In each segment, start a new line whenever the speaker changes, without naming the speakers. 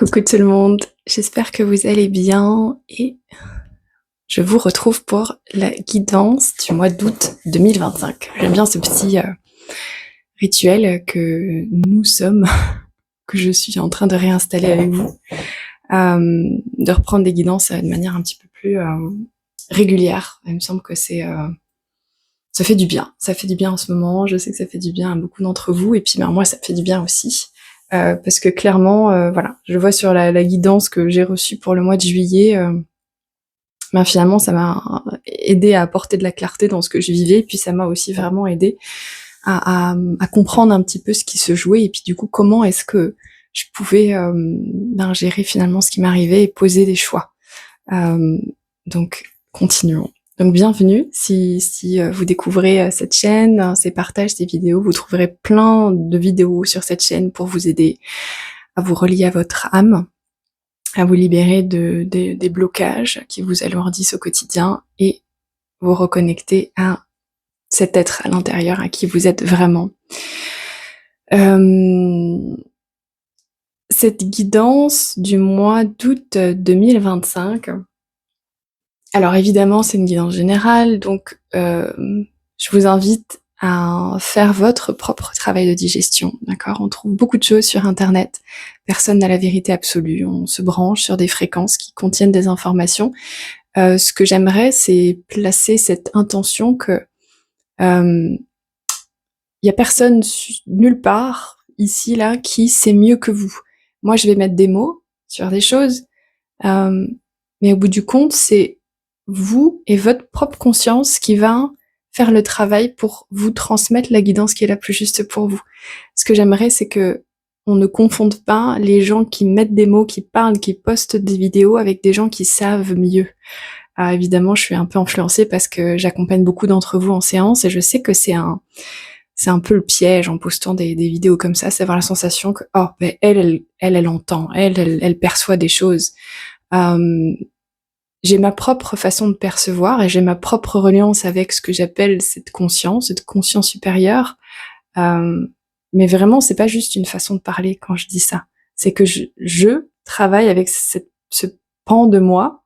Coucou tout le monde, j'espère que vous allez bien et je vous retrouve pour la guidance du mois d'août 2025. J'aime bien ce petit rituel que nous sommes, que je suis en train de réinstaller avec vous, de reprendre des guidances de manière un petit peu plus régulière. Il me semble que ça fait du bien. Ça fait du bien en ce moment. Je sais que ça fait du bien à beaucoup d'entre vous. Et puis, moi, ça fait du bien aussi. Parce que clairement, voilà, je vois sur la guidance que j'ai reçue pour le mois de juillet, finalement, ça m'a aidé à apporter de la clarté dans ce que je vivais. Et puis, ça m'a aussi vraiment aidé à comprendre un petit peu ce qui se jouait. Et puis, du coup, comment est-ce que je pouvais gérer finalement ce qui m'arrivait et poser des choix. Donc, continuons. Donc bienvenue, si vous découvrez cette chaîne, ces partages, ces vidéos, vous trouverez plein de vidéos sur cette chaîne pour vous aider à vous relier à votre âme, à vous libérer des blocages qui vous alourdissent au quotidien et vous reconnecter à cet être à l'intérieur à qui vous êtes vraiment. Cette guidance du mois d'août 2025, alors évidemment, c'est une guidance générale, donc je vous invite à faire votre propre travail de digestion, d'accord? On trouve beaucoup de choses sur Internet, personne n'a la vérité absolue, on se branche sur des fréquences qui contiennent des informations. Ce que j'aimerais, c'est placer cette intention que y a personne nulle part, ici, là, qui sait mieux que vous. Moi, je vais mettre des mots sur des choses, mais au bout du compte, c'est vous et votre propre conscience qui va faire le travail pour vous transmettre la guidance qui est la plus juste pour vous. Ce que j'aimerais, c'est que on ne confonde pas les gens qui mettent des mots, qui parlent, qui postent des vidéos avec des gens qui savent mieux. Évidemment, je suis un peu influencée parce que j'accompagne beaucoup d'entre vous en séance et je sais que c'est un peu le piège en postant des vidéos comme ça, c'est avoir la sensation que elle entend, elle perçoit des choses. J'ai ma propre façon de percevoir et j'ai ma propre reliance avec ce que j'appelle cette conscience supérieure. Mais vraiment, c'est pas juste une façon de parler quand je dis ça. C'est que je travaille avec ce pan de moi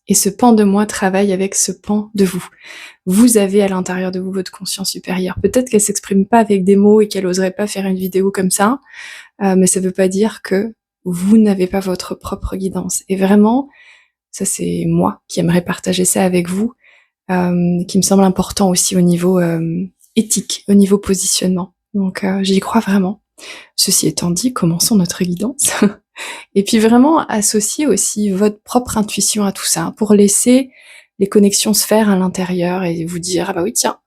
et ce pan de moi travaille avec ce pan de vous. Vous avez à l'intérieur de vous votre conscience supérieure. Peut-être qu'elle s'exprime pas avec des mots et qu'elle oserait pas faire une vidéo comme ça, mais ça veut pas dire que vous n'avez pas votre propre guidance. Et vraiment, ça c'est moi qui aimerais partager ça avec vous, qui me semble important aussi au niveau éthique, au niveau positionnement. Donc j'y crois vraiment. Ceci étant dit, commençons notre guidance. Et puis vraiment associer aussi votre propre intuition à tout ça, pour laisser les connexions se faire à l'intérieur et vous dire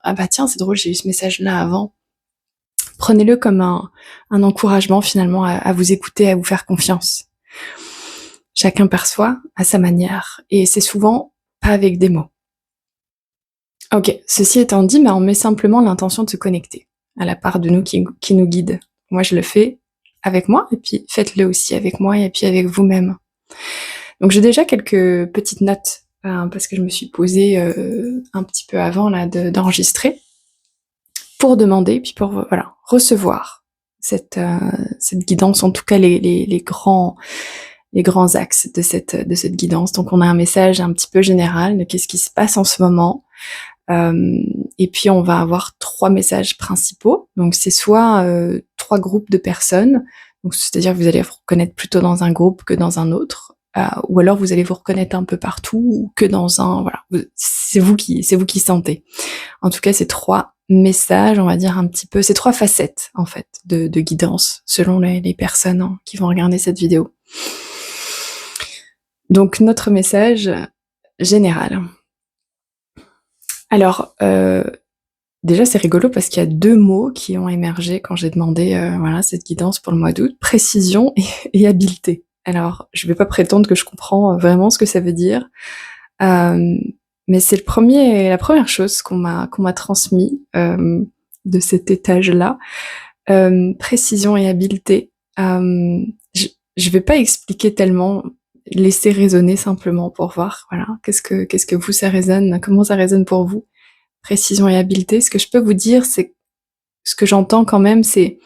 ah bah tiens c'est drôle, j'ai eu ce message là avant. Prenez-le comme un encouragement finalement à vous écouter, à vous faire confiance. Chacun perçoit à sa manière et c'est souvent pas avec des mots. Ok, ceci étant dit, on met simplement l'intention de se connecter à la part de nous qui nous guide. Moi je le fais avec moi et puis faites-le aussi avec moi et puis avec vous-même. Donc j'ai déjà quelques petites notes parce que je me suis posée un petit peu avant là d'enregistrer pour demander puis pour recevoir cette guidance, en tout cas les grands axes de cette guidance. Donc on a un message un petit peu général de qu'est-ce qui se passe en ce moment. Et puis on va avoir 3 messages principaux. Donc c'est soit 3 groupes de personnes, donc c'est-à-dire que vous allez vous reconnaître plutôt dans un groupe que dans un autre, ou alors vous allez vous reconnaître un peu partout ou que dans un c'est vous qui sentez. En tout cas, c'est 3 messages, on va dire un petit peu, c'est 3 facettes en fait de guidance selon les personnes qui vont regarder cette vidéo. Donc notre message général. Alors, déjà c'est rigolo parce qu'il y a 2 mots qui ont émergé quand j'ai demandé cette guidance pour le mois d'août, précision et habileté. Alors, je vais pas prétendre que je comprends vraiment ce que ça veut dire, mais c'est la première chose qu'on m'a transmis de cet étage-là. Précision et habileté. Je vais pas expliquer tellement, laisser résonner simplement pour voir, qu'est-ce que vous ça résonne, comment ça résonne pour vous. Précision et habileté. Ce que je peux vous dire, c'est ce que j'entends quand même, c'est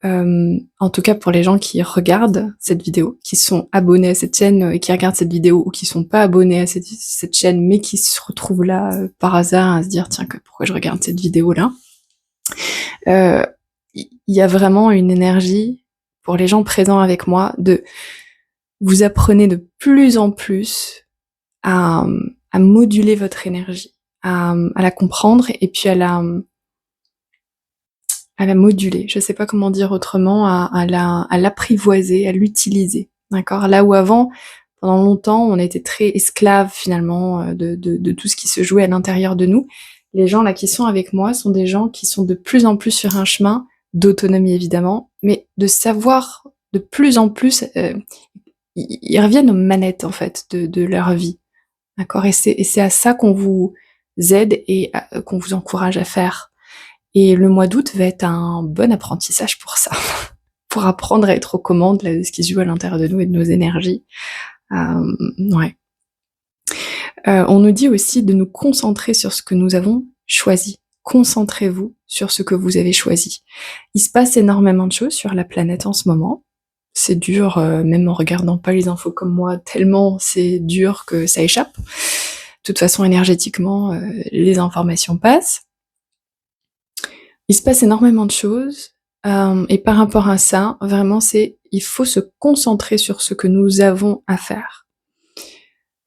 en tout cas pour les gens qui regardent cette vidéo, qui sont abonnés à cette chaîne et qui regardent cette vidéo, ou qui sont pas abonnés à cette chaîne, mais qui se retrouvent là par hasard à se dire tiens, pourquoi je regarde cette vidéo-là. Il y a vraiment une énergie pour les gens présents avec moi de vous apprenez de plus en plus à moduler votre énergie, à la comprendre et puis à la moduler. Je sais pas comment dire autrement, à l'apprivoiser, à l'utiliser. D'accord? Là où avant, pendant longtemps, on était très esclaves finalement de tout ce qui se jouait à l'intérieur de nous. Les gens là qui sont avec moi sont des gens qui sont de plus en plus sur un chemin d'autonomie évidemment, mais de savoir de plus en plus, ils reviennent aux manettes en fait de leur vie. D'accord? Et c'est à ça qu'on vous aide et qu'on vous encourage à faire. Et le mois d'août va être un bon apprentissage pour ça, pour apprendre à être aux commandes là, de ce qui se joue à l'intérieur de nous et de nos énergies. Ouais. On nous dit aussi de nous concentrer sur ce que nous avons choisi. Concentrez-vous sur ce que vous avez choisi. Il se passe énormément de choses sur la planète en ce moment. C'est dur, même en regardant pas les infos comme moi, tellement c'est dur que ça échappe. De toute façon, énergétiquement, les informations passent. Il se passe énormément de choses, et par rapport à ça, vraiment, il faut se concentrer sur ce que nous avons à faire.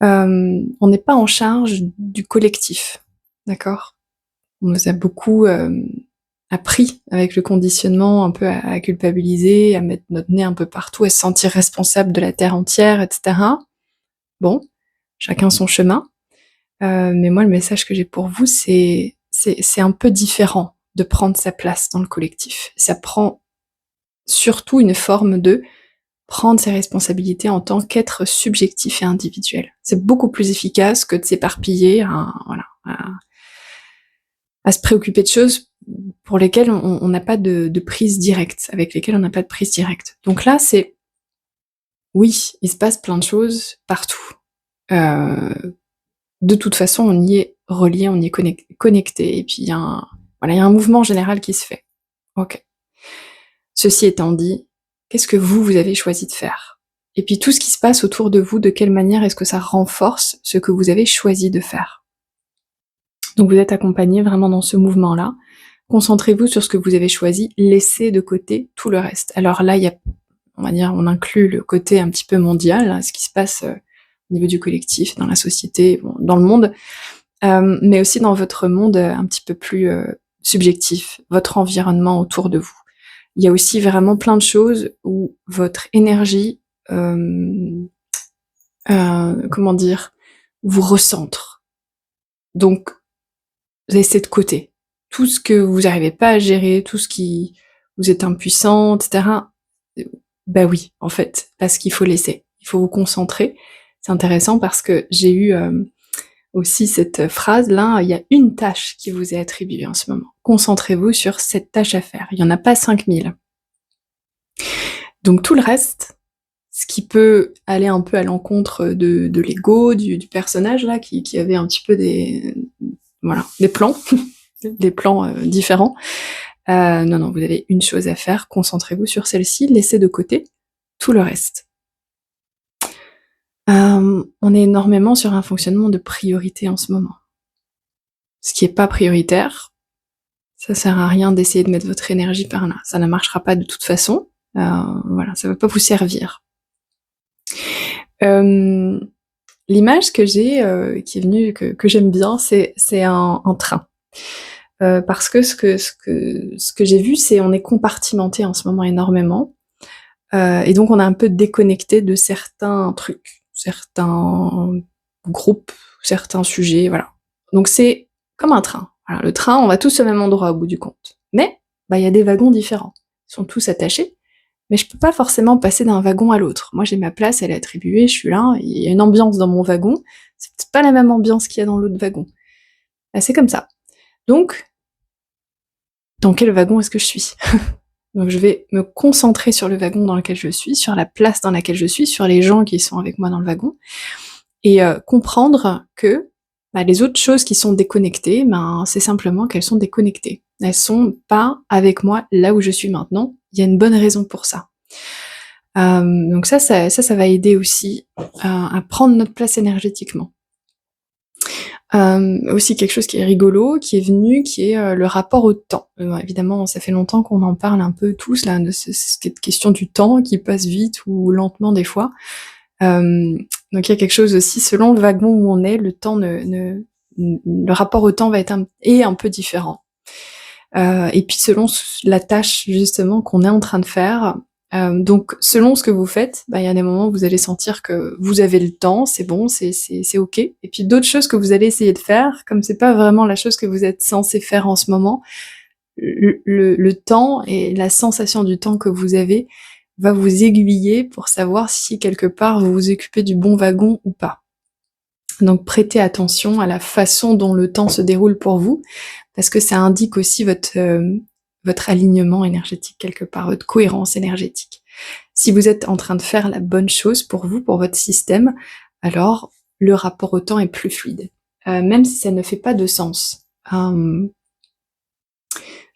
On n'est pas en charge du collectif, d'accord? On nous a beaucoup appris avec le conditionnement un peu à culpabiliser, à mettre notre nez un peu partout, à se sentir responsable de la terre entière, etc. Bon, chacun son chemin. Mais moi, le message que j'ai pour vous, c'est un peu différent de prendre sa place dans le collectif. Ça prend surtout une forme de prendre ses responsabilités en tant qu'être subjectif et individuel. C'est beaucoup plus efficace que de s'éparpiller à se préoccuper de choses pour lesquelles on n'a pas de prise directe, avec lesquelles on n'a pas de prise directe. Donc là, oui, il se passe plein de choses partout. De toute façon, on y est relié, on y est connecté, et puis il y a un mouvement général qui se fait. Ok. Ceci étant dit, qu'est-ce que vous avez choisi de faire? Et puis tout ce qui se passe autour de vous, de quelle manière est-ce que ça renforce ce que vous avez choisi de faire? Donc vous êtes accompagné vraiment dans ce mouvement-là. Concentrez-vous sur ce que vous avez choisi, laissez de côté tout le reste. Alors là, on inclut le côté un petit peu mondial, là, ce qui se passe au niveau du collectif, dans la société, dans le monde, mais aussi dans votre monde un petit peu plus subjectif, votre environnement autour de vous. Il y a aussi vraiment plein de choses où votre énergie, vous recentre. Donc, laissez de côté tout ce que vous n'arrivez pas à gérer, tout ce qui vous êtes impuissant, etc. Bah oui, en fait, parce qu'il faut laisser. Il faut vous concentrer. C'est intéressant parce que j'ai eu aussi cette phrase-là, il y a une tâche qui vous est attribuée en ce moment. Concentrez-vous sur cette tâche à faire. Il n'y en a pas 5000. Donc tout le reste, ce qui peut aller un peu à l'encontre de l'ego, du personnage là, qui avait un petit peu des plans, des plans différents. Non, vous avez une chose à faire, concentrez-vous sur celle-ci, laissez de côté tout le reste. On est énormément sur un fonctionnement de priorité en ce moment. Ce qui est pas prioritaire, ça sert à rien d'essayer de mettre votre énergie par là. Ça ne marchera pas de toute façon. Ça va pas vous servir. L'image que j'ai, qui est venue, que j'aime bien, c'est un train. Parce que ce que j'ai vu, c'est on est compartimenté en ce moment énormément. Et donc on est un peu déconnecté de certains trucs, certains groupes, certains sujets, voilà. Donc c'est comme un train. Voilà, le train, on va tous au même endroit au bout du compte. Mais il y a des wagons différents. Ils sont tous attachés, mais je peux pas forcément passer d'un wagon à l'autre. Moi j'ai ma place, elle est attribuée, je suis là, il y a une ambiance dans mon wagon, c'est peut-être pas la même ambiance qu'il y a dans l'autre wagon. C'est comme ça. Donc, dans quel wagon est-ce que je suis? Donc je vais me concentrer sur le wagon dans lequel je suis, sur la place dans laquelle je suis, sur les gens qui sont avec moi dans le wagon, et comprendre que les autres choses qui sont déconnectées, c'est simplement qu'elles sont déconnectées. Elles sont pas avec moi là où je suis maintenant, il y a une bonne raison pour ça. Donc ça va aider aussi à prendre notre place énergétiquement. Aussi quelque chose qui est rigolo, qui est venu, qui est le rapport au temps. Évidemment, ça fait longtemps qu'on en parle un peu tous, là, de cette question du temps qui passe vite ou lentement des fois. Donc il y a quelque chose aussi, selon le wagon où on est, le temps le rapport au temps va être un peu différent. Et puis selon la tâche justement qu'on est en train de faire, donc selon ce que vous faites, il y a des moments où vous allez sentir que vous avez le temps, c'est bon, c'est ok. Et puis d'autres choses que vous allez essayer de faire, comme c'est pas vraiment la chose que vous êtes censé faire en ce moment, le temps et la sensation du temps que vous avez va vous aiguiller pour savoir si quelque part vous vous occupez du bon wagon ou pas. Donc prêtez attention à la façon dont le temps se déroule pour vous, parce que ça indique aussi votre alignement énergétique quelque part, votre cohérence énergétique. Si vous êtes en train de faire la bonne chose pour vous, pour votre système, alors le rapport au temps est plus fluide, même si ça ne fait pas de sens.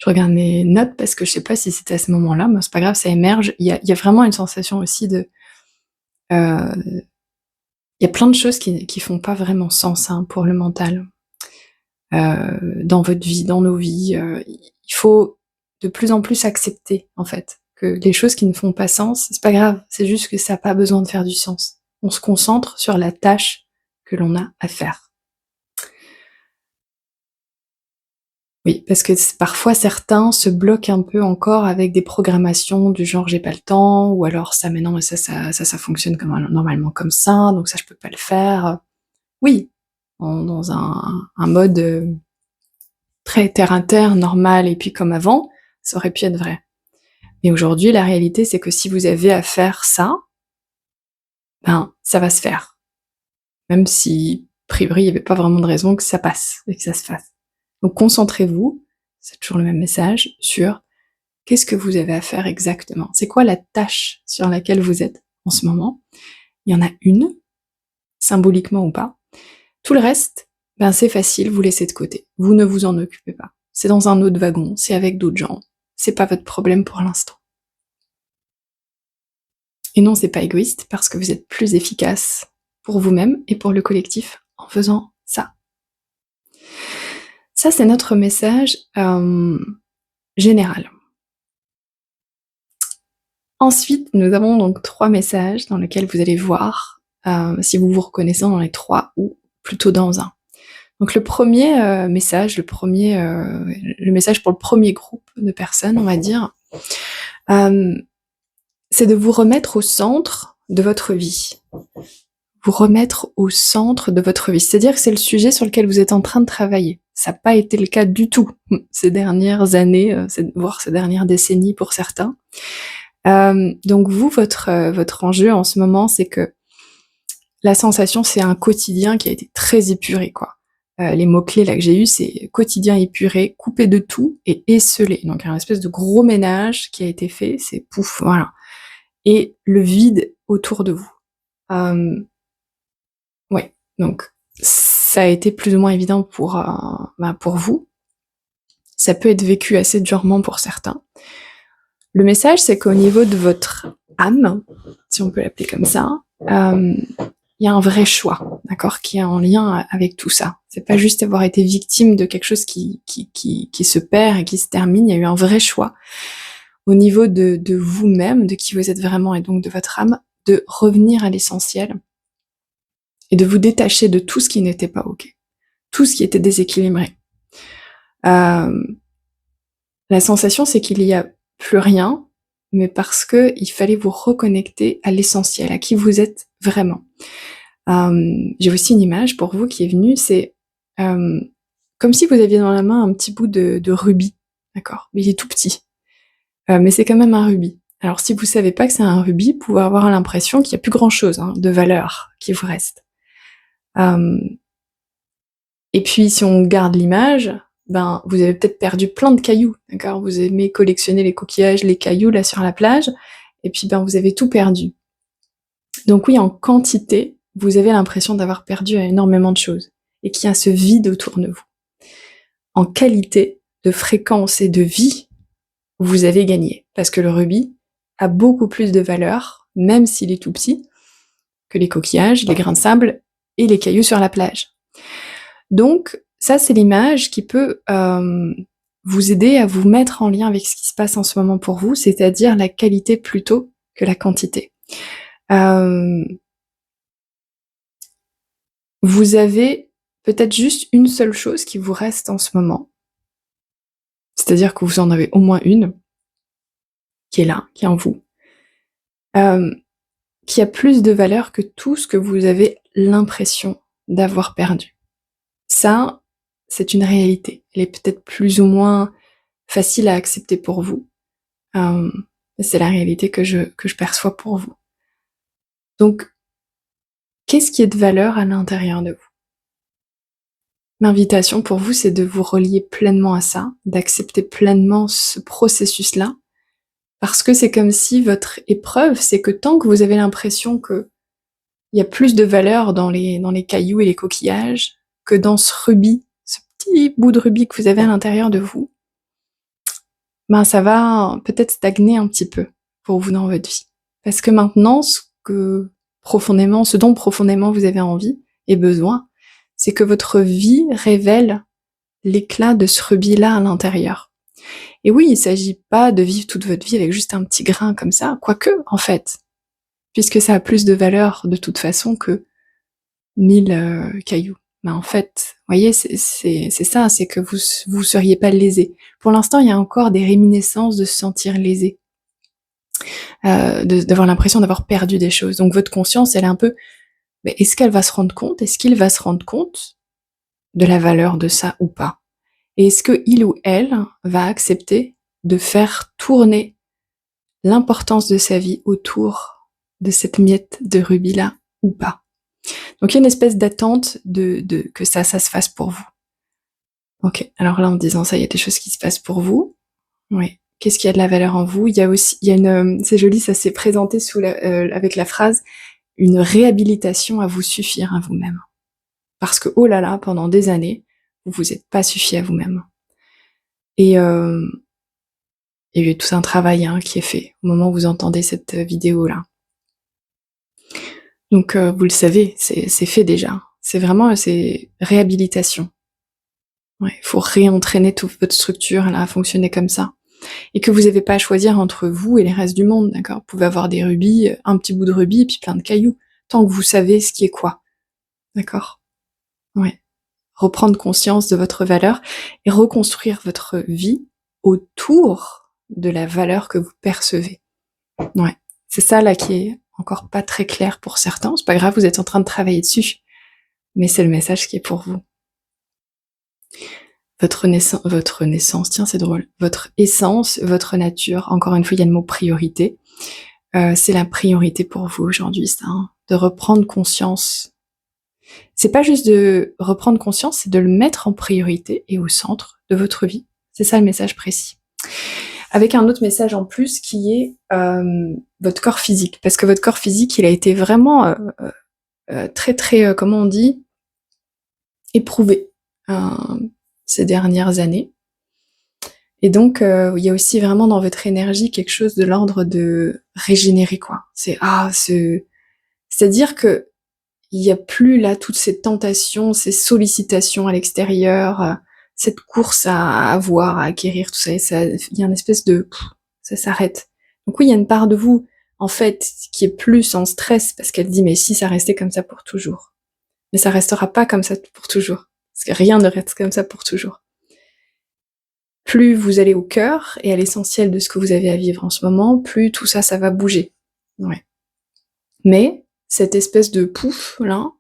Je regarde mes notes parce que je sais pas si c'était à ce moment-là, mais c'est pas grave, ça émerge. Il y a vraiment une sensation aussi de... il y a plein de choses qui font pas vraiment sens pour le mental. Dans votre vie, dans nos vies, il faut de plus en plus accepter, en fait, que les choses qui ne font pas sens, c'est pas grave, c'est juste que ça n'a pas besoin de faire du sens. On se concentre sur la tâche que l'on a à faire. Oui, parce que parfois certains se bloquent un peu encore avec des programmations du genre j'ai pas le temps, ou alors ça, mais non, mais ça fonctionne normalement comme ça, donc ça je peux pas le faire. Oui, dans un mode très terre à terre, normal, et puis comme avant, ça aurait pu être vrai. Mais aujourd'hui, la réalité, c'est que si vous avez à faire ça, ça va se faire. Même si, a priori, il n'y avait pas vraiment de raison que ça passe et que ça se fasse. Donc concentrez-vous, c'est toujours le même message, sur qu'est-ce que vous avez à faire exactement. C'est quoi la tâche sur laquelle vous êtes en ce moment? Il y en a une, symboliquement ou pas. Tout le reste, c'est facile, vous laissez de côté. Vous ne vous en occupez pas. C'est dans un autre wagon, c'est avec d'autres gens. C'est pas votre problème pour l'instant. Et non, c'est pas égoïste, parce que vous êtes plus efficace pour vous-même et pour le collectif en faisant ça. Ça, c'est notre message général. Ensuite, nous avons donc 3 messages dans lesquels vous allez voir si vous vous reconnaissez dans les 3 ou plutôt dans un. Donc le premier message, le message pour le premier groupe de personnes, on va dire, c'est de vous remettre au centre de votre vie. Vous remettre au centre de votre vie. C'est-à-dire que c'est le sujet sur lequel vous êtes en train de travailler. Ça n'a pas été le cas du tout ces dernières années, voire ces dernières décennies pour certains. Donc vous, votre enjeu en ce moment, c'est que la sensation, c'est un quotidien qui a été très épuré, quoi. Les mots-clés là que j'ai eu, c'est quotidien épuré, coupé de tout et esselé. Donc un espèce de gros ménage qui a été fait, c'est pouf, voilà. Et le vide autour de vous. Ouais, donc ça a été plus ou moins évident pour vous. Ça peut être vécu assez durement pour certains. Le message, c'est qu'au niveau de votre âme, si on peut l'appeler comme ça, il y a un vrai choix, d'accord, qui est en lien avec tout ça. C'est pas juste avoir été victime de quelque chose qui se perd et qui se termine. Il y a eu un vrai choix au niveau de vous-même, de qui vous êtes vraiment et donc de votre âme, de revenir à l'essentiel et de vous détacher de tout ce qui n'était pas ok, tout ce qui était déséquilibré. La sensation, c'est qu'il y a plus rien, mais parce que il fallait vous reconnecter à l'essentiel, à qui vous êtes vraiment. J'ai aussi une image pour vous qui est venue, c'est comme si vous aviez dans la main un petit bout de rubis, d'accord? Il est tout petit, mais c'est quand même un rubis. Alors si vous savez pas que c'est un rubis, vous pouvez avoir l'impression qu'il y a plus grand chose de valeur qui vous reste. Et puis si on garde l'image, vous avez peut-être perdu plein de cailloux, d'accord? Vous aimez collectionner les coquillages, les cailloux là sur la plage, et puis vous avez tout perdu. Donc oui, en quantité, vous avez l'impression d'avoir perdu énormément de choses, et qu'il y a ce vide autour de vous. En qualité de fréquence et de vie, vous avez gagné. Parce que le rubis a beaucoup plus de valeur, même s'il est tout petit, que les coquillages, les grains de sable et les cailloux sur la plage. Donc, ça, c'est l'image qui peut vous aider à vous mettre en lien avec ce qui se passe en ce moment pour vous, c'est-à-dire la qualité plutôt que la quantité. Vous avez peut-être juste une seule chose qui vous reste en ce moment, c'est-à-dire que vous en avez au moins une, qui est là, qui est en vous, qui a plus de valeur que tout ce que vous avez l'impression d'avoir perdu. Ça, c'est une réalité. Elle est peut-être plus ou moins facile à accepter pour vous. C'est la réalité que je perçois pour vous. Donc, qu'est-ce qui est de valeur à l'intérieur de vous? L'invitation pour vous, c'est de vous relier pleinement à ça, d'accepter pleinement ce processus-là, parce que c'est comme si votre épreuve, c'est que tant que vous avez l'impression que il y a plus de valeur dans les cailloux et les coquillages que dans ce rubis, ce petit bout de rubis que vous avez à l'intérieur de vous, ben ça va peut-être stagner un petit peu pour vous dans votre vie. Parce que maintenant, ce dont profondément vous avez envie et besoin, c'est que votre vie révèle l'éclat de ce rubis-là à l'intérieur. Et oui, il s'agit pas de vivre toute votre vie avec juste un petit grain comme ça, quoique, en fait, puisque ça a plus de valeur de toute façon que 1000 cailloux. Mais en fait, vous voyez, c'est ça, c'est que vous seriez pas lésé. Pour l'instant, il y a encore des réminiscences de se sentir lésé, d'avoir l'impression d'avoir perdu des choses. Donc votre conscience, elle est un peu, mais est-ce qu'elle va se rendre compte, est-ce qu'il va se rendre compte de la valeur de ça ou pas? Et est-ce que il ou elle va accepter de faire tourner l'importance de sa vie autour de cette miette de rubis-là ou pas? Donc il y a une espèce d'attente que ça se fasse pour vous. Ok, alors là en me disant ça, il y a des choses qui se passent pour vous. Oui. Qu'est-ce qui a de la valeur en vous? Il y a aussi, c'est joli, ça s'est présenté avec la phrase une réhabilitation à vous suffire à vous-même. Parce que oh là là, pendant des années, vous vous êtes pas suffi à vous-même. Et il y a eu tout un travail qui est fait au moment où vous entendez cette vidéo-là. Donc vous le savez, c'est fait déjà. C'est vraiment réhabilitation. Ouais, il faut réentraîner toute votre structure là, à fonctionner comme ça. Et que vous n'avez pas à choisir entre vous et les restes du monde, d'accord? Vous pouvez avoir des rubis, un petit bout de rubis, et puis plein de cailloux, tant que vous savez ce qui est quoi. D'accord? Ouais. Reprendre conscience de votre valeur et reconstruire votre vie autour de la valeur que vous percevez. Ouais. C'est ça là qui est encore pas très clair pour certains. C'est pas grave, vous êtes en train de travailler dessus. Mais c'est le message qui est pour vous. Votre naissance, tiens, c'est drôle. Votre essence, votre nature. Encore une fois, il y a le mot priorité. C'est la priorité pour vous aujourd'hui, ça. De reprendre conscience. C'est pas juste de reprendre conscience, c'est de le mettre en priorité et au centre de votre vie. C'est ça le message précis. Avec un autre message en plus qui est votre corps physique. Parce que votre corps physique, il a été vraiment très très, comment on dit, éprouvé ces dernières années. Et donc, il y a aussi vraiment dans votre énergie quelque chose de l'ordre de régénérer, quoi. C'est-à-dire que il y a plus là toutes ces tentations, ces sollicitations à l'extérieur, cette course à avoir, à acquérir, tout ça. Il y a une espèce de, ça s'arrête. Donc oui, il y a une part de vous, en fait, qui est plus en stress parce qu'elle dit mais si ça restait comme ça pour toujours. Mais ça restera pas comme ça pour toujours. Parce que rien ne reste comme ça pour toujours. Plus vous allez au cœur et à l'essentiel de ce que vous avez à vivre en ce moment, plus tout ça, ça va bouger. Ouais. Mais cette espèce de pouf, là,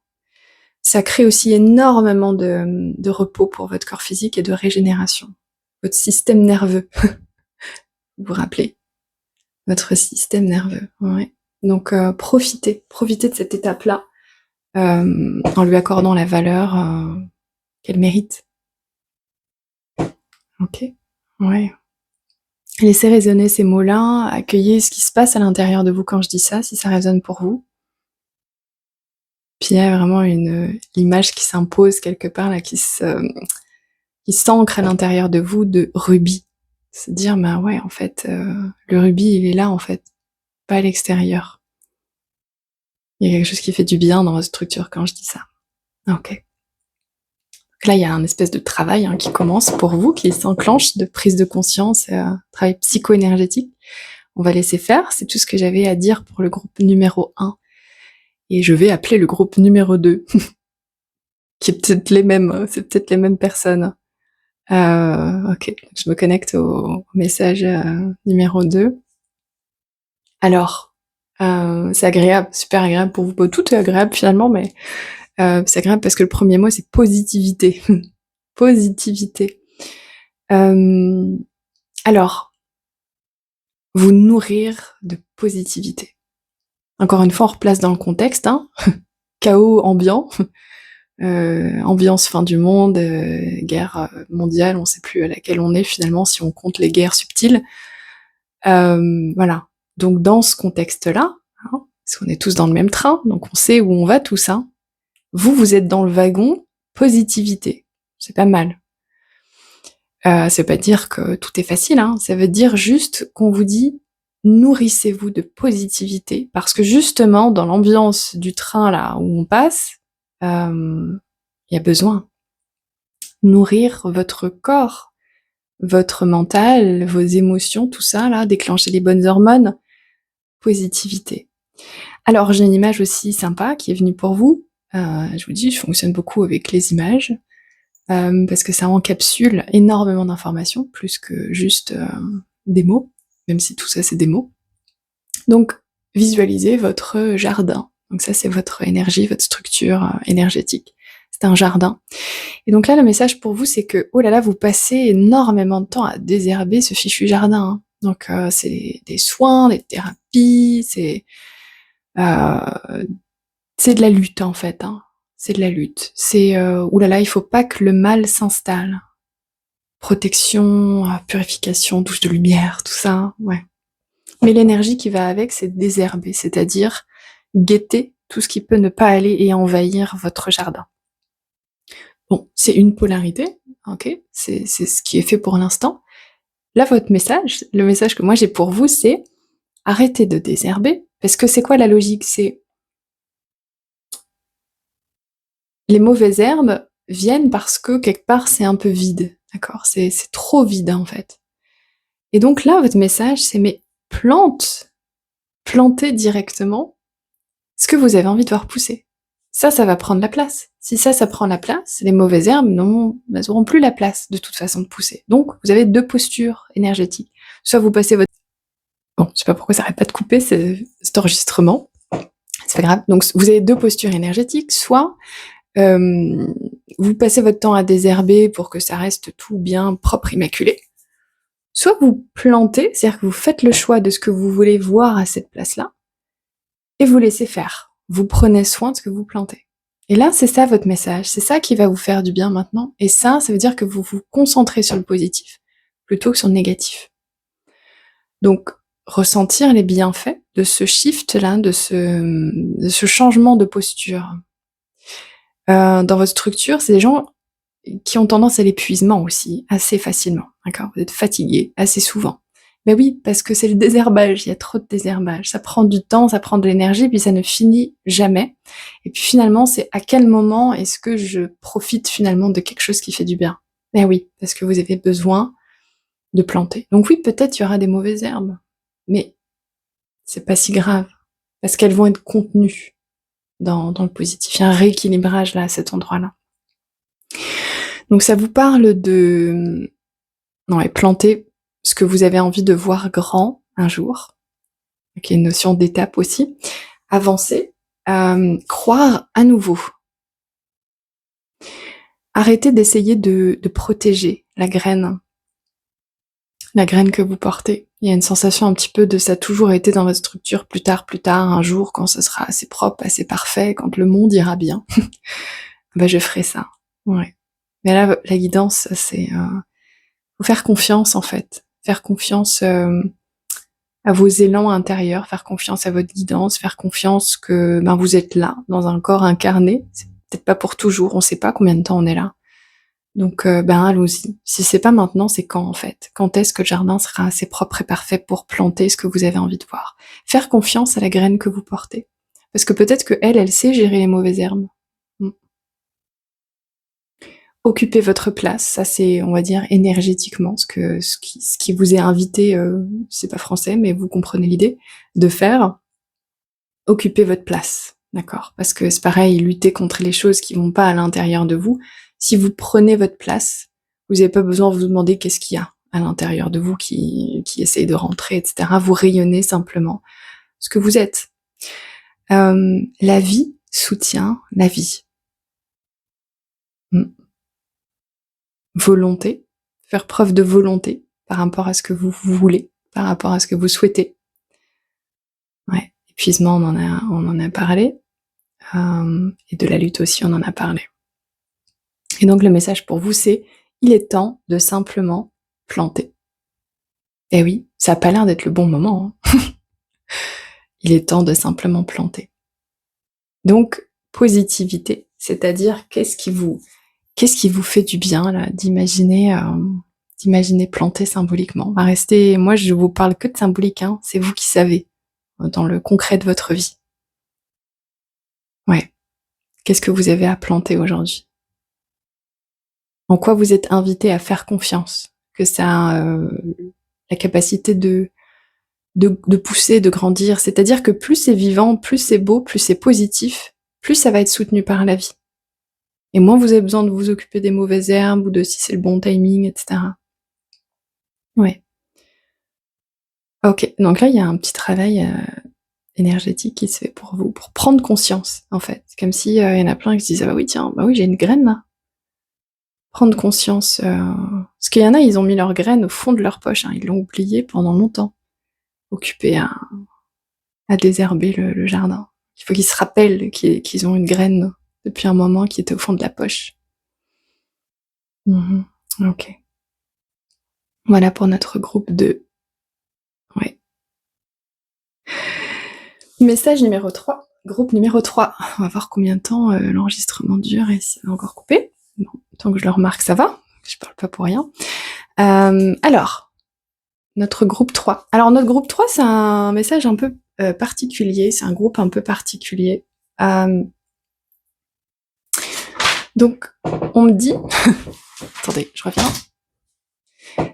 ça crée aussi énormément de repos pour votre corps physique et de régénération. Votre système nerveux. Vous vous rappelez? Votre système nerveux. Ouais. Donc profitez de cette étape-là en lui accordant la valeur qu'elle mérite. Ok. Ouais. Laissez résonner ces mots-là, accueillez ce qui se passe à l'intérieur de vous quand je dis ça, si ça résonne pour vous. Puis il y a vraiment l'image qui s'impose quelque part, là, qui s'ancre à l'intérieur de vous de rubis. Se dire, bah ouais, en fait, le rubis, il est là, en fait, pas à l'extérieur. Il y a quelque chose qui fait du bien dans votre structure quand je dis ça. Ok. Donc là, il y a un espèce de travail qui commence pour vous, qui s'enclenche de prise de conscience, travail psycho-énergétique. On va laisser faire, c'est tout ce que j'avais à dire pour le groupe numéro 1. Et je vais appeler le groupe numéro 2, qui est peut-être les mêmes, c'est peut-être les mêmes personnes. Ok, je me connecte au message numéro 2. Alors, c'est agréable, super agréable pour vous. Bon, tout est agréable finalement, mais c'est agréable parce que le premier mot, c'est positivité. Positivité. Alors, vous nourrir de positivité. Encore une fois, on replace dans le contexte, chaos ambiant, ambiance fin du monde, guerre mondiale, on sait plus à laquelle on est finalement si on compte les guerres subtiles. Voilà. Donc dans ce contexte-là, parce qu'on est tous dans le même train, donc on sait où on va tous, vous êtes dans le wagon positivité. C'est pas mal. Ça veut pas dire que tout est facile, ça veut dire juste qu'on vous dit nourrissez-vous de positivité, parce que justement, dans l'ambiance du train là où on passe, il y a besoin. Nourrir votre corps, votre mental, vos émotions, tout ça là, déclencher les bonnes hormones, positivité. Alors j'ai une image aussi sympa qui est venue pour vous. Je vous dis, je fonctionne beaucoup avec les images. Parce que ça encapsule énormément d'informations, plus que juste des mots, même si tout ça c'est des mots. Donc, visualisez votre jardin. Donc ça, c'est votre énergie, votre structure énergétique. C'est un jardin. Et donc là, le message pour vous, c'est que, oh là là, vous passez énormément de temps à désherber ce fichu jardin. Donc c'est des soins, des thérapies, c'est de la lutte en fait. C'est de la lutte. C'est oulala, il faut pas que le mal s'installe. Protection, purification, douche de lumière, tout ça, ouais. Mais l'énergie qui va avec, c'est désherber, c'est-à-dire guetter tout ce qui peut ne pas aller et envahir votre jardin. Bon, c'est une polarité, ok, c'est ce qui est fait pour l'instant. Là, votre message, le message que moi j'ai pour vous, c'est arrêtez de désherber, parce que c'est quoi la logique? C'est les mauvaises herbes viennent parce que quelque part c'est un peu vide, d'accord? C'est trop vide en fait. Et donc là, votre message, c'est mais plantez directement ce que vous avez envie de voir pousser. Ça va prendre la place. Si ça prend la place, les mauvaises herbes elles n'auront plus la place de toute façon de pousser. Donc, vous avez deux postures énergétiques. Soit vous passez votre... Bon, je sais pas pourquoi ça n'arrête pas de couper cet enregistrement. C'est pas grave. Donc, vous avez deux postures énergétiques. Soit vous passez votre temps à désherber pour que ça reste tout bien propre, immaculé. Soit vous plantez, c'est-à-dire que vous faites le choix de ce que vous voulez voir à cette place-là, et vous laissez faire. Vous prenez soin de ce que vous plantez. Et là, c'est ça votre message, c'est ça qui va vous faire du bien maintenant. Et ça veut dire que vous vous concentrez sur le positif, plutôt que sur le négatif. Donc, ressentir les bienfaits de ce shift-là, de ce changement de posture. Dans votre structure, c'est des gens qui ont tendance à l'épuisement aussi, assez facilement, d'accord? Vous êtes fatigué assez souvent. Mais oui, parce que c'est le désherbage, il y a trop de désherbage. Ça prend du temps, ça prend de l'énergie, puis ça ne finit jamais. Et puis finalement, c'est à quel moment est-ce que je profite finalement de quelque chose qui fait du bien? Mais oui, parce que vous avez besoin de planter. Donc oui, peut-être il y aura des mauvaises herbes, mais c'est pas si grave, parce qu'elles vont être contenues dans le positif. Il y a un rééquilibrage là, à cet endroit-là. Donc ça vous parle de... Non, et planter ce que vous avez envie de voir grand un jour. Donc il y a une notion d'étape aussi. Avancer, croire à nouveau. Arrêtez d'essayer de protéger la graine que vous portez. Il y a une sensation un petit peu de ça a toujours été dans votre structure, plus tard, un jour, quand ce sera assez propre, assez parfait, quand le monde ira bien. Je ferai ça. Ouais. Mais là, la guidance, c'est... faut faire confiance, en fait. Faire confiance à vos élans intérieurs, faire confiance à votre guidance, faire confiance que vous êtes là, dans un corps incarné. C'est peut-être pas pour toujours, on sait pas combien de temps on est là. Donc, allons-y. Si c'est pas maintenant, c'est quand, en fait? Quand est-ce que le jardin sera assez propre et parfait pour planter ce que vous avez envie de voir? Faire confiance à la graine que vous portez. Parce que peut-être que elle sait gérer les mauvaises herbes. Mm. Occupez votre place, ça c'est, on va dire, énergétiquement, ce qui vous est invité, c'est pas français, mais vous comprenez l'idée, de faire. Occupez votre place, d'accord? Parce que c'est pareil, lutter contre les choses qui vont pas à l'intérieur de vous. Si vous prenez votre place, vous n'avez pas besoin de vous demander qu'est-ce qu'il y a à l'intérieur de vous qui essaye de rentrer, etc. Vous rayonnez simplement ce que vous êtes. La vie soutient la vie. Volonté, faire preuve de volonté par rapport à ce que vous voulez, par rapport à ce que vous souhaitez. Ouais, épuisement, on en a parlé, et de la lutte aussi, on en a parlé. Et donc le message pour vous, c'est il est temps de simplement planter. Eh oui, ça a pas l'air d'être le bon moment. Hein. Il est temps de simplement planter. Donc positivité, c'est-à-dire qu'est-ce qui vous fait du bien là, d'imaginer planter symboliquement. On va rester, moi je vous parle que de symbolique, hein, c'est vous qui savez dans le concret de votre vie. Ouais. Qu'est-ce que vous avez à planter aujourd'hui? En quoi vous êtes invité à faire confiance? Que ça a la capacité de pousser, de grandir. C'est-à-dire que plus c'est vivant, plus c'est beau, plus c'est positif, plus ça va être soutenu par la vie. Et moins vous avez besoin de vous occuper des mauvaises herbes ou de si c'est le bon timing, etc. Ouais. Ok, donc là, il y a un petit travail énergétique qui se fait pour vous, pour prendre conscience, en fait. C'est comme s'il y en a plein qui se disent « Ah bah oui, tiens, bah oui, j'ai une graine, là. » Prendre conscience. Parce qu'il y en a, ils ont mis leur graine au fond de leur poche, hein, ils l'ont oublié pendant longtemps. Occupés à désherber le jardin. Il faut qu'ils se rappellent qu'ils ont une graine depuis un moment qui était au fond de la poche. Ok. Voilà pour notre groupe 2. Ouais. Message numéro 3. Groupe numéro 3. On va voir combien de temps l'enregistrement dure et si ça va encore couper. Bon, tant que je le remarque, ça va. Je parle pas pour rien. Alors, notre groupe 3. Alors, notre groupe 3, c'est un message un peu particulier. C'est un groupe un peu particulier. Donc, on me dit... Attendez, je reviens.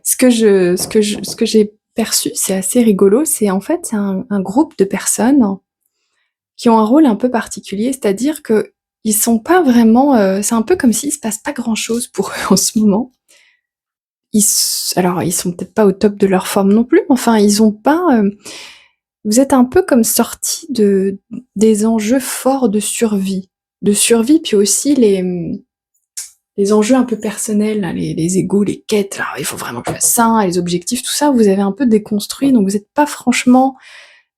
Ce que j'ai perçu, c'est assez rigolo, c'est en fait un groupe de personnes qui ont un rôle un peu particulier, c'est-à-dire que ils sont pas vraiment, c'est un peu comme s'il se passe pas grand-chose pour eux en ce moment. Alors ils sont peut-être pas au top de leur forme non plus, mais enfin ils ont pas. Vous êtes un peu comme sortis des enjeux forts de survie, puis aussi les enjeux un peu personnels, là, les égos, les quêtes, alors il faut vraiment que je fasse ça, les objectifs, tout ça, vous avez un peu déconstruit, donc vous n'êtes pas franchement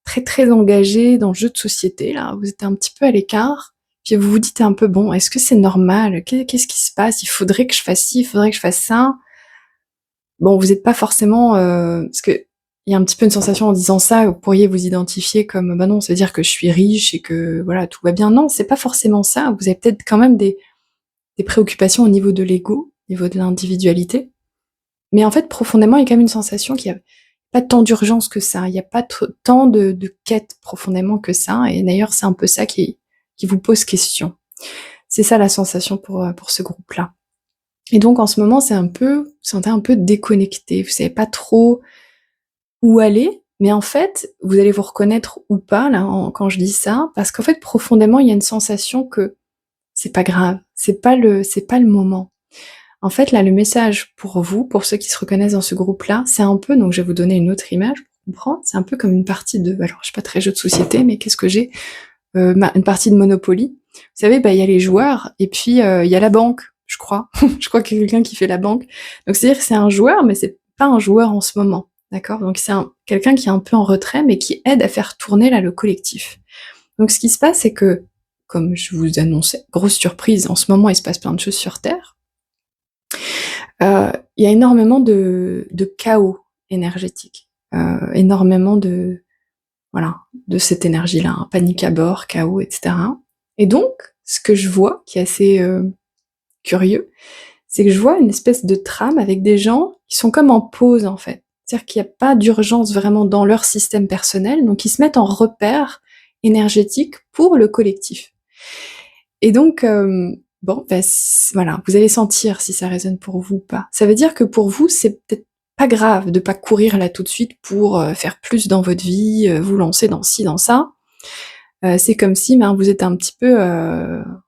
très très engagé dans le jeu de société, là, vous êtes un petit peu à l'écart, puis vous vous dites un peu, bon, est-ce que c'est normal? Qu'est-ce qui se passe? Il faudrait que je fasse ci, il faudrait que je fasse ça. Bon, vous n'êtes pas forcément... parce que il y a un petit peu une sensation en disant ça, vous pourriez vous identifier comme, bah non, ça veut dire que je suis riche et que voilà, tout va bien. Non, c'est pas forcément ça, vous avez peut-être quand même des préoccupations au niveau de l'ego, au niveau de l'individualité. Mais en fait, profondément, il y a quand même une sensation qu'il n'y a pas tant d'urgence que ça, il n'y a pas tant de quête profondément que ça, et d'ailleurs, c'est un peu ça qui vous pose question. C'est ça la sensation pour ce groupe-là. Et donc, en ce moment, vous sentez un peu déconnecté, vous savez pas trop où aller, mais en fait, vous allez vous reconnaître ou pas, là, quand je dis ça, parce qu'en fait, profondément, il y a une sensation que c'est pas grave, c'est pas le moment. En fait, là, le message pour vous, pour ceux qui se reconnaissent dans ce groupe-là, c'est un peu, donc je vais vous donner une autre image pour comprendre, c'est un peu comme une partie alors je suis pas très jeu de société, mais qu'est-ce que j'ai une partie de Monopoly. Vous savez, bah il y a les joueurs, et puis il y a la banque, je crois. Je crois qu'il y a quelqu'un qui fait la banque. Donc c'est-à-dire que c'est un joueur, mais c'est pas un joueur en ce moment, d'accord? Donc c'est quelqu'un qui est un peu en retrait, mais qui aide à faire tourner là le collectif. Donc ce qui se passe, c'est que, comme je vous annonçais, grosse surprise, en ce moment il se passe plein de choses sur Terre. Il y a énormément de chaos énergétique, énormément de cette énergie-là, hein, panique à bord, chaos, etc. Et donc, ce que je vois, qui est assez curieux, c'est que je vois une espèce de trame avec des gens qui sont comme en pause, en fait. C'est-à-dire qu'il n'y a pas d'urgence vraiment dans leur système personnel, donc ils se mettent en repère énergétique pour le collectif. Et donc, bon, bah, voilà, vous allez sentir si ça résonne pour vous ou pas. Ça veut dire que pour vous, c'est peut-être pas grave de pas courir là tout de suite pour faire plus dans votre vie, vous lancer dans ci, dans ça. C'est comme si vous êtes un petit peu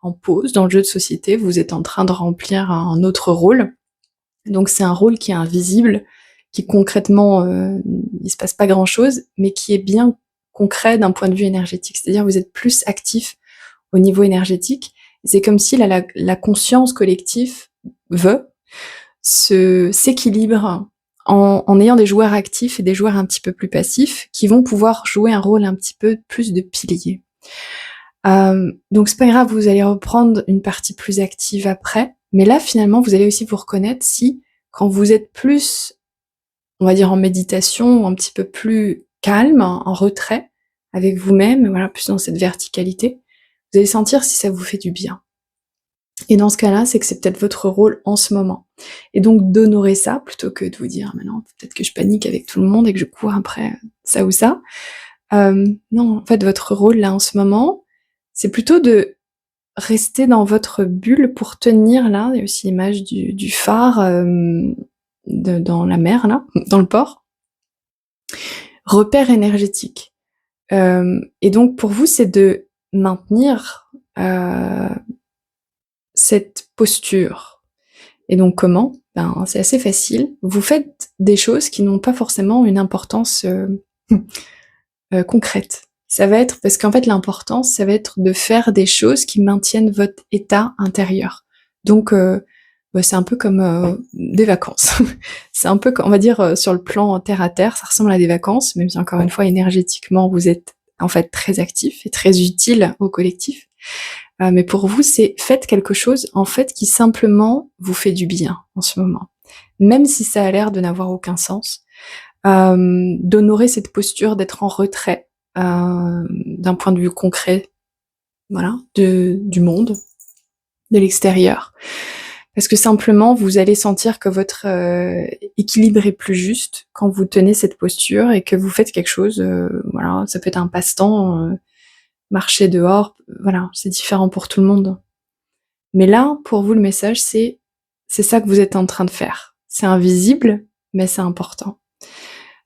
en pause dans le jeu de société, vous êtes en train de remplir un autre rôle. Donc c'est un rôle qui est invisible, qui concrètement, il se passe pas grand-chose, mais qui est bien concret d'un point de vue énergétique. C'est-à-dire vous êtes plus actif au niveau énergétique. C'est comme si la conscience collective veut s'équilibre en ayant des joueurs actifs et des joueurs un petit peu plus passifs qui vont pouvoir jouer un rôle un petit peu plus de pilier. Donc c'est pas grave, vous allez reprendre une partie plus active après, mais là finalement vous allez aussi vous reconnaître si quand vous êtes plus, on va dire en méditation, un petit peu plus calme, en retrait avec vous-même, voilà, plus dans cette verticalité, vous allez sentir si ça vous fait du bien. Et dans ce cas-là, c'est que c'est peut-être votre rôle en ce moment. Et donc d'honorer ça, plutôt que de vous dire, mais non, peut-être que je panique avec tout le monde et que je cours après ça ou ça. Non, en fait, votre rôle là en ce moment, c'est plutôt de rester dans votre bulle pour tenir là, il y a aussi l'image du phare dans la mer, là, dans le port. Repère énergétique. Et donc pour vous, c'est de maintenir cette posture. Et donc comment ? C'est assez facile. Vous faites des choses qui n'ont pas forcément une importance concrète. Ça va être, parce qu'en fait l'importance, ça va être de faire des choses qui maintiennent votre état intérieur. Donc c'est un peu comme des vacances. C'est un peu, on va dire, sur le plan terre à terre, ça ressemble à des vacances, même si encore une fois énergétiquement vous êtes en fait très actif et très utile au collectif. Mais pour vous, c'est faites quelque chose en fait qui simplement vous fait du bien en ce moment, même si ça a l'air de n'avoir aucun sens. D'honorer cette posture, d'être en retrait d'un point de vue concret, voilà, du monde, de l'extérieur. Parce que simplement, vous allez sentir que votre équilibre est plus juste quand vous tenez cette posture et que vous faites quelque chose, voilà, ça peut être un passe-temps, marcher dehors, voilà, c'est différent pour tout le monde. Mais là, pour vous, le message, c'est ça que vous êtes en train de faire. C'est invisible, mais c'est important.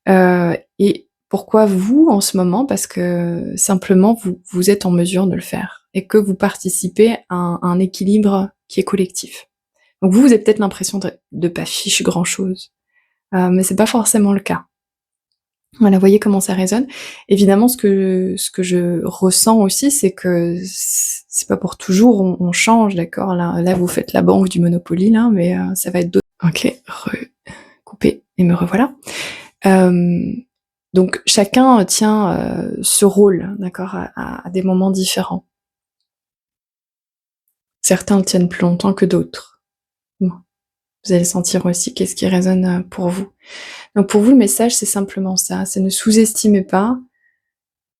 Et pourquoi vous, en ce moment ? Parce que simplement, vous êtes en mesure de le faire et que vous participez à un équilibre qui est collectif. Donc vous avez peut-être l'impression de pas fiche grand-chose, mais c'est pas forcément le cas. Voilà, voyez comment ça résonne. Évidemment, ce que je ressens aussi, c'est que c'est pas pour toujours, on change, d'accord ? Là, vous faites la banque du Monopoly, là, mais ça va être d'autres. Ok, couper, et me revoilà. Donc chacun tient ce rôle, d'accord, à des moments différents. Certains le tiennent plus longtemps que d'autres. Bon. Vous allez sentir aussi qu'est-ce qui résonne pour vous. Donc pour vous, le message, c'est simplement ça, c'est ne sous-estimez pas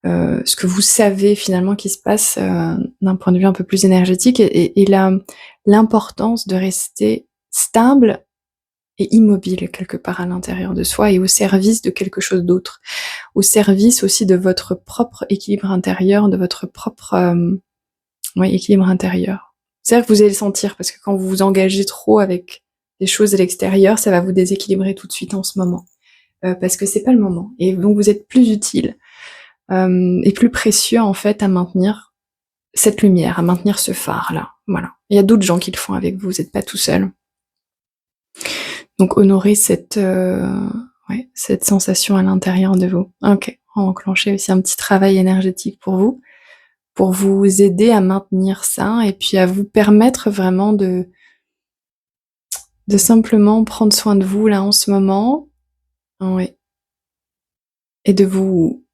ce que vous savez finalement qui se passe d'un point de vue un peu plus énergétique et l'importance de rester stable et immobile quelque part à l'intérieur de soi et au service de quelque chose d'autre, au service aussi de votre propre équilibre intérieur, de votre propre équilibre intérieur. C'est-à-dire que vous allez le sentir parce que quand vous vous engagez trop avec des choses à l'extérieur, ça va vous déséquilibrer tout de suite en ce moment. Parce que c'est pas le moment. Et donc vous êtes plus utile et plus précieux en fait à maintenir cette lumière, à maintenir ce phare-là. Voilà. Il y a d'autres gens qui le font avec vous, vous n'êtes pas tout seul. Donc honorez cette sensation à l'intérieur de vous. Ok, on va enclencher aussi un petit travail énergétique pour vous aider à maintenir ça et puis à vous permettre vraiment de simplement prendre soin de vous là en ce moment. Oui. Et de vous...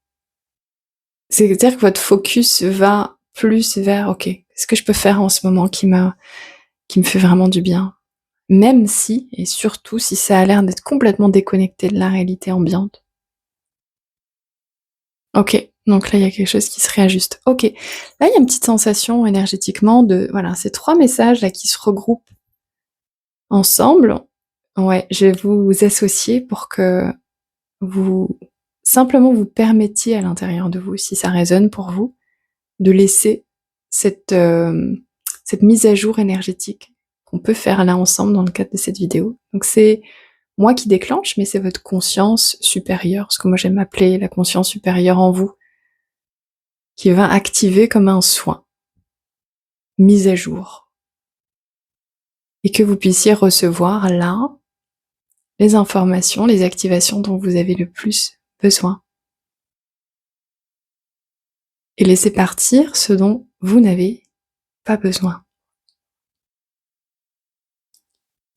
C'est-à-dire que votre focus va plus vers, ok, qu'est-ce que je peux faire en ce moment qui me fait vraiment du bien ? Même si, et surtout si ça a l'air d'être complètement déconnecté de la réalité ambiante. Ok, donc là il y a quelque chose qui se réajuste. Ok, là il y a une petite sensation énergétiquement de, voilà, ces 3 messages là qui se regroupent Ensemble, ouais, je vais vous associer pour que vous simplement vous permettiez à l'intérieur de vous, si ça résonne pour vous, de laisser cette, cette mise à jour énergétique qu'on peut faire là ensemble dans le cadre de cette vidéo. Donc c'est moi qui déclenche, mais c'est votre conscience supérieure, ce que moi j'aime appeler la conscience supérieure en vous, qui va activer comme un soin, mise à jour. Et que vous puissiez recevoir là les informations, les activations dont vous avez le plus besoin. Et laisser partir ce dont vous n'avez pas besoin.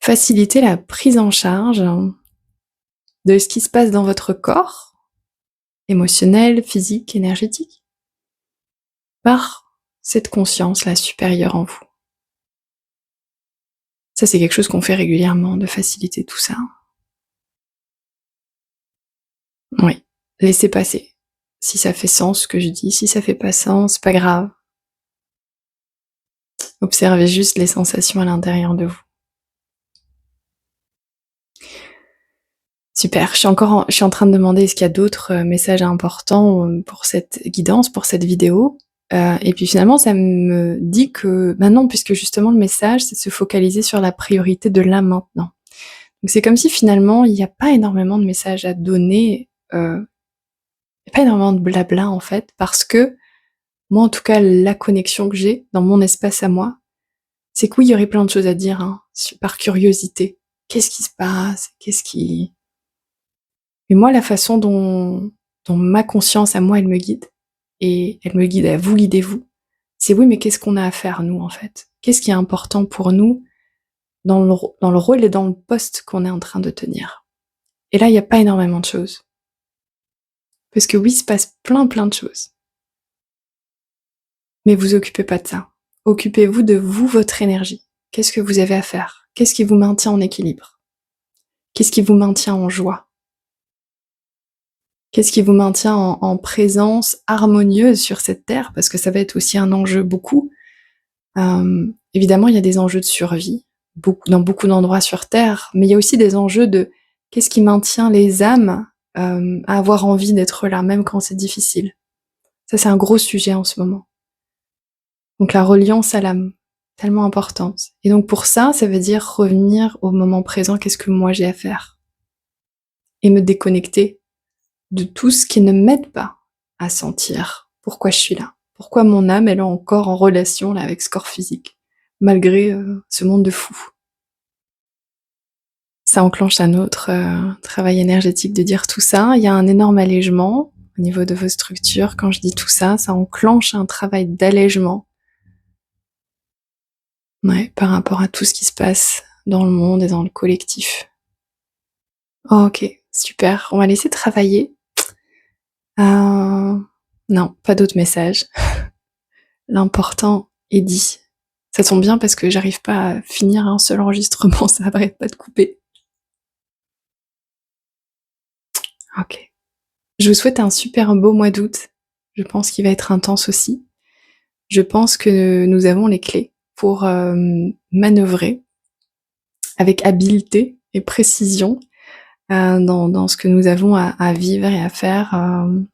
Faciliter la prise en charge de ce qui se passe dans votre corps, émotionnel, physique, énergétique, par cette conscience-là supérieure en vous. Ça, c'est quelque chose qu'on fait régulièrement, de faciliter tout ça. Oui, laissez passer. Si ça fait sens ce que je dis, si ça fait pas sens, pas grave. Observez juste les sensations à l'intérieur de vous. Super, je suis en train de demander est-ce qu'il y a d'autres messages importants pour cette guidance, pour cette vidéo. Et puis finalement, ça me dit que non, puisque justement le message, c'est de se focaliser sur la priorité de là maintenant. Donc c'est comme si finalement, il n'y a pas énormément de messages à donner, il n'y a pas énormément de blabla en fait, parce que moi en tout cas, la connexion que j'ai dans mon espace à moi, c'est que oui, il y aurait plein de choses à dire, hein, par curiosité. Qu'est-ce qui se passe? Mais moi, la façon dont ma conscience à moi, elle me guide, et elle me guide à vous, guidez-vous, c'est oui, mais qu'est-ce qu'on a à faire, nous, en fait? Qu'est-ce qui est important pour nous dans le rôle et dans le poste qu'on est en train de tenir? Et là, il n'y a pas énormément de choses. Parce que oui, il se passe plein de choses. Mais vous occupez pas de ça. Occupez-vous de vous, votre énergie. Qu'est-ce que vous avez à faire? Qu'est-ce qui vous maintient en équilibre? Qu'est-ce qui vous maintient en joie? Qu'est-ce qui vous maintient en présence harmonieuse sur cette terre? Parce que ça va être aussi un enjeu beaucoup. Évidemment, il y a des enjeux de survie dans beaucoup d'endroits sur Terre, mais il y a aussi des enjeux de qu'est-ce qui maintient les âmes à avoir envie d'être là, même quand c'est difficile. Ça, c'est un gros sujet en ce moment. Donc la reliance à l'âme, tellement importante. Et donc pour ça, ça veut dire revenir au moment présent, qu'est-ce que moi j'ai à faire? Et me déconnecter de tout ce qui ne m'aide pas à sentir pourquoi je suis là. Pourquoi mon âme, elle est encore en relation là, avec ce corps physique, malgré ce monde de fou. Ça enclenche un autre travail énergétique de dire tout ça. Il y a un énorme allègement au niveau de vos structures. Quand je dis tout ça, ça enclenche un travail d'allègement. Ouais, par rapport à tout ce qui se passe dans le monde et dans le collectif. Oh, ok, super. On va laisser travailler. Non, pas d'autres messages. L'important est dit. Ça tombe bien parce que j'arrive pas à finir un seul enregistrement, ça n'arrête pas de couper. Ok. Je vous souhaite un super beau mois d'août. Je pense qu'il va être intense aussi. Je pense que nous avons les clés pour manœuvrer avec habileté et précision dans ce que nous avons à vivre et à faire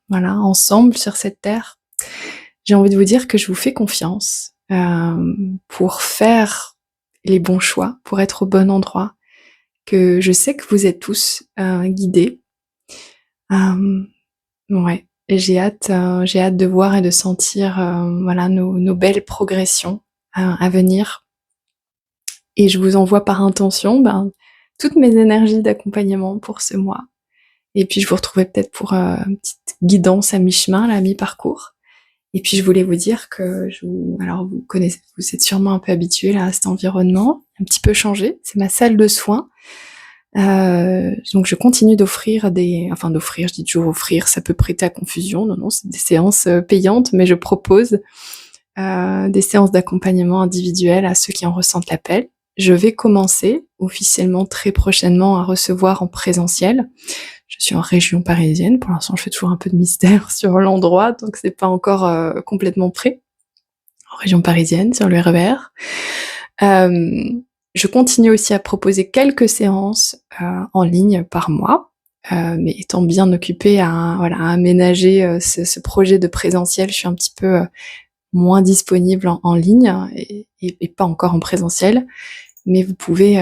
voilà, ensemble sur cette terre. J'ai envie de vous dire que je vous fais confiance pour faire les bons choix, pour être au bon endroit, que je sais que vous êtes tous guidés. Ouais, et j'ai hâte de voir et de sentir voilà nos belles progressions à venir. Et je vous envoie par intention toutes mes énergies d'accompagnement pour ce mois. Et puis je vous retrouverai peut-être pour une petite guidance à mi-chemin, là, à mi-parcours. Et puis je voulais vous dire que alors vous connaissez, vous êtes sûrement un peu habitués là à cet environnement, un petit peu changé. C'est ma salle de soins. Donc je continue d'offrir je dis toujours offrir, ça peut prêter à confusion. Non, c'est des séances payantes, mais je propose des séances d'accompagnement individuel à ceux qui en ressentent l'appel. Je vais commencer officiellement très prochainement à recevoir en présentiel. Je suis en région parisienne. Pour l'instant, je fais toujours un peu de mystère sur l'endroit, donc c'est pas encore complètement prêt. En région parisienne, sur le RER. Je continue aussi à proposer quelques séances en ligne par mois, mais étant bien occupée à aménager ce projet de présentiel, je suis un petit peu moins disponible en ligne et pas encore en présentiel. Mais vous pouvez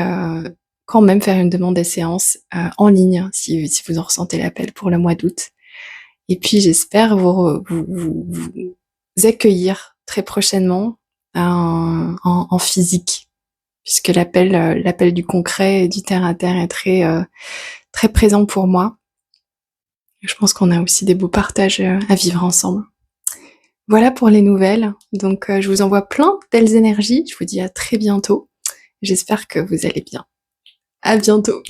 quand même faire une demande des séances en ligne si vous en ressentez l'appel pour le mois d'août. Et puis j'espère vous accueillir très prochainement en physique, puisque l'appel du concret et du terre à terre est très présent pour moi. Je pense qu'on a aussi des beaux partages à vivre ensemble. Voilà pour les nouvelles. Donc je vous envoie plein de belles énergies. Je vous dis à très bientôt. J'espère que vous allez bien. À bientôt.